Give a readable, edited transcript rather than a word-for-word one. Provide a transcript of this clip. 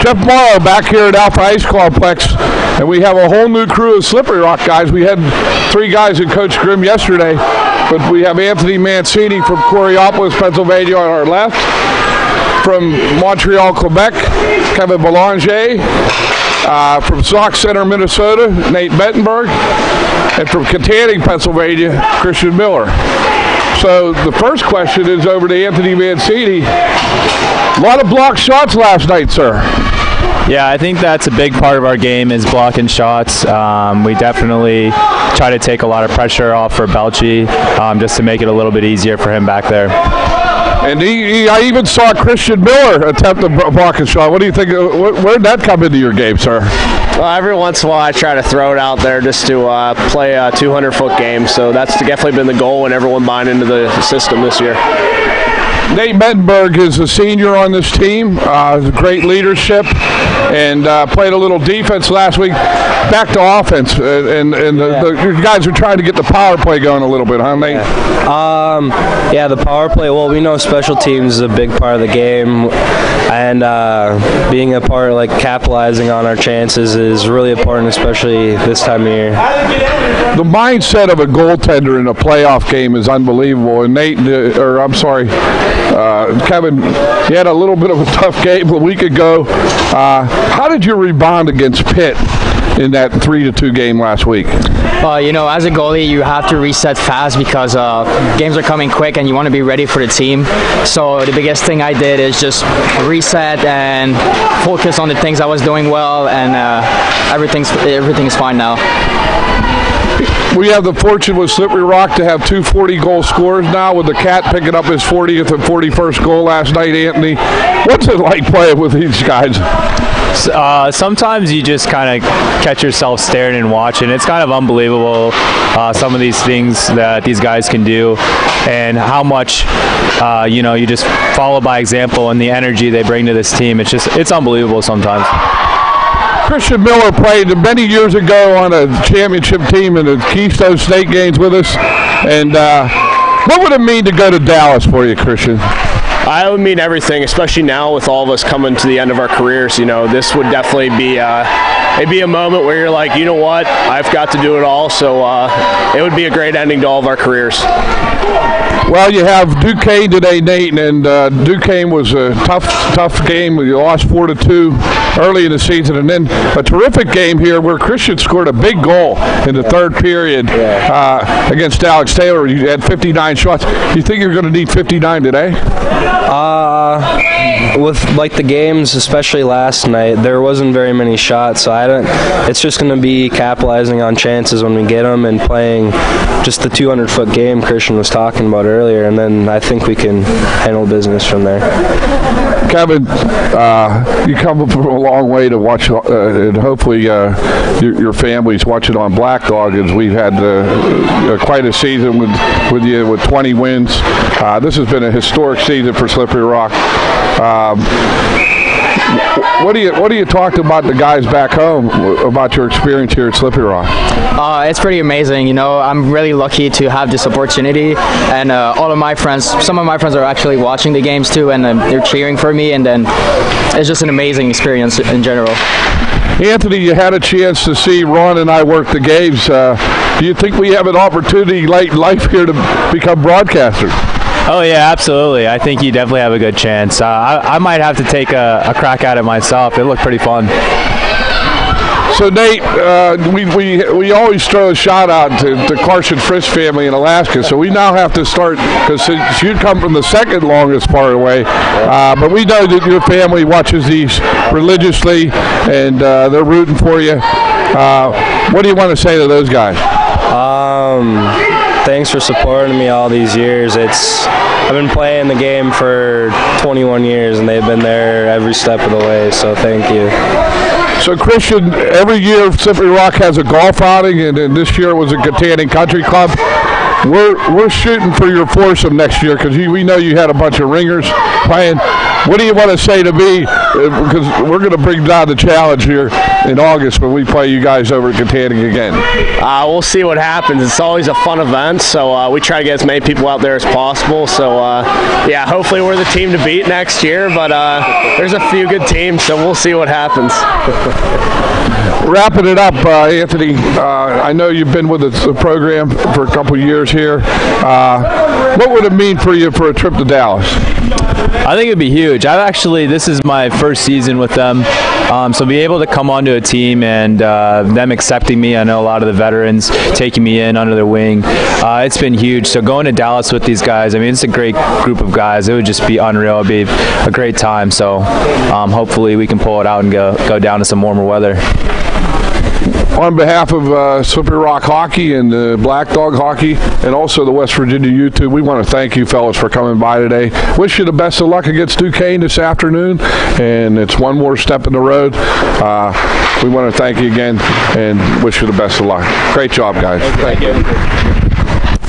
Jeff Morrow back here at Alpha Ice Complex, and we have a whole new crew of Slippery Rock guys. We had 3 guys in Coach Grimm yesterday, but we have Anthony Mancini from Coriopolis, Pennsylvania on our left, from Montreal, Quebec, Kevin Belanger, from Sauk Center, Minnesota, Nate Bettenberg, and from Katanning, Pennsylvania, Christian Miller. So the first question is over to Anthony Mancini. A lot of blocked shots last night, sir. Yeah, I think that's a big part of our game is blocking shots. We definitely try to take a lot of pressure off for Belchi just to make it a little bit easier for him back there. And I even saw Christian Miller attempt a blocking shot. What do you think? Where did that come into your game, sir? Well, every once in a while I try to throw it out there just to play a 200-foot game. So that's definitely been the goal and everyone buying into the system this year. Nate Bettenberg is a senior on this team, great leadership, and played a little defense last week. Back to offense, the guys are trying to get the power play going a little bit, huh, Nate? Yeah, the power play, well, we know special teams is a big part of the game, and being a part, like capitalizing on our chances is really important, especially this time of year. The mindset of a goaltender in a playoff game is unbelievable, and Kevin, you had a little bit of a tough game a week ago. How did you rebound against Pitt in that 3-2 game last week? As a goalie, you have to reset fast because games are coming quick and you want to be ready for the team. So the biggest thing I did is just reset and focus on the things I was doing well, and everything is fine now. We have the fortune with Slippery Rock to have 2 40-goal scorers now, with the Cat picking up his 40th and 41st goal last night. Anthony, what's it like playing with these guys? Sometimes you just kind of catch yourself staring and watching. It's kind of unbelievable some of these things that these guys can do, and how much you just follow by example, and the energy they bring to this team. It's unbelievable sometimes. Christian Miller played many years ago on a championship team in the Keystone State games with us. And what would it mean to go to Dallas for you, Christian? I would mean everything, especially now with all of us coming to the end of our careers. This would definitely be it'd be a moment where you're like, you know what, I've got to do it all. So it would be a great ending to all of our careers. Well, you have Duquesne today, Nate, and Duquesne was a tough game. We lost 4-2 early in the season, and then a terrific game here where Christian scored a big goal in the third period against Alex Taylor. You had 59 shots. You think you're going to need 59 today? With like the games, especially last night, there wasn't very many shots, so it's just going to be capitalizing on chances when we get them and playing just the 200-foot game Christian was talking about earlier, and then I think we can handle business from there. Kevin, you come from a long way to watch, and hopefully your family's watching on Black Dog, as we've had quite a season with you with 20 wins. This has been a historic season for Slippery Rock. What do you talk about the guys back home about your experience here at Slippery Rock? It's pretty amazing. I'm really lucky to have this opportunity, and all of my friends, some of my friends are actually watching the games too, and they're cheering for me, and then it's just an amazing experience in general. Anthony, you had a chance to see Ron and I work the games. Do you think we have an opportunity late in life here to become broadcasters? Oh, yeah, absolutely. I think you definitely have a good chance. I might have to take a crack at it myself. It looked pretty fun. So, Nate, we always throw a shout out to Carson Frisk family in Alaska. So we now have to start, because you come from the second longest part away. But we know that your family watches these religiously, and they're rooting for you. What do you want to say to those guys? Thanks for supporting me all these years. I've been playing the game for 21 years, and they've been there every step of the way, so thank you. So, Christian, every year Slippery Rock has a golf outing, and this year it was a Katanning Country Club. we're shooting for your foursome next year because we know you had a bunch of ringers playing. What do you want to say to me? Because we're going to bring down the challenge here in August when we play you guys over at Katanning again. We'll see what happens. It's always a fun event, so we try to get as many people out there as possible. So, yeah, hopefully we're the team to beat next year, but there's a few good teams, so we'll see what happens. Wrapping it up, Anthony, I know you've been with the program for a couple years here. What would it mean for you for a trip to Dallas? I think it'd be huge. This is my first season with them, so be able to come onto a team and them accepting me. I know a lot of the veterans taking me in under their wing. It's been huge. So going to Dallas with these guys, I mean, it's a great group of guys. It would just be unreal. It'd be a great time. So hopefully we can pull it out and go down to some warmer weather. On behalf of Slippery Rock Hockey and Black Dog Hockey and also the West Virginia U2, we want to thank you fellas for coming by today. Wish you the best of luck against Duquesne this afternoon, and it's one more step in the road. We want to thank you again and wish you the best of luck. Great job, guys. Thank you.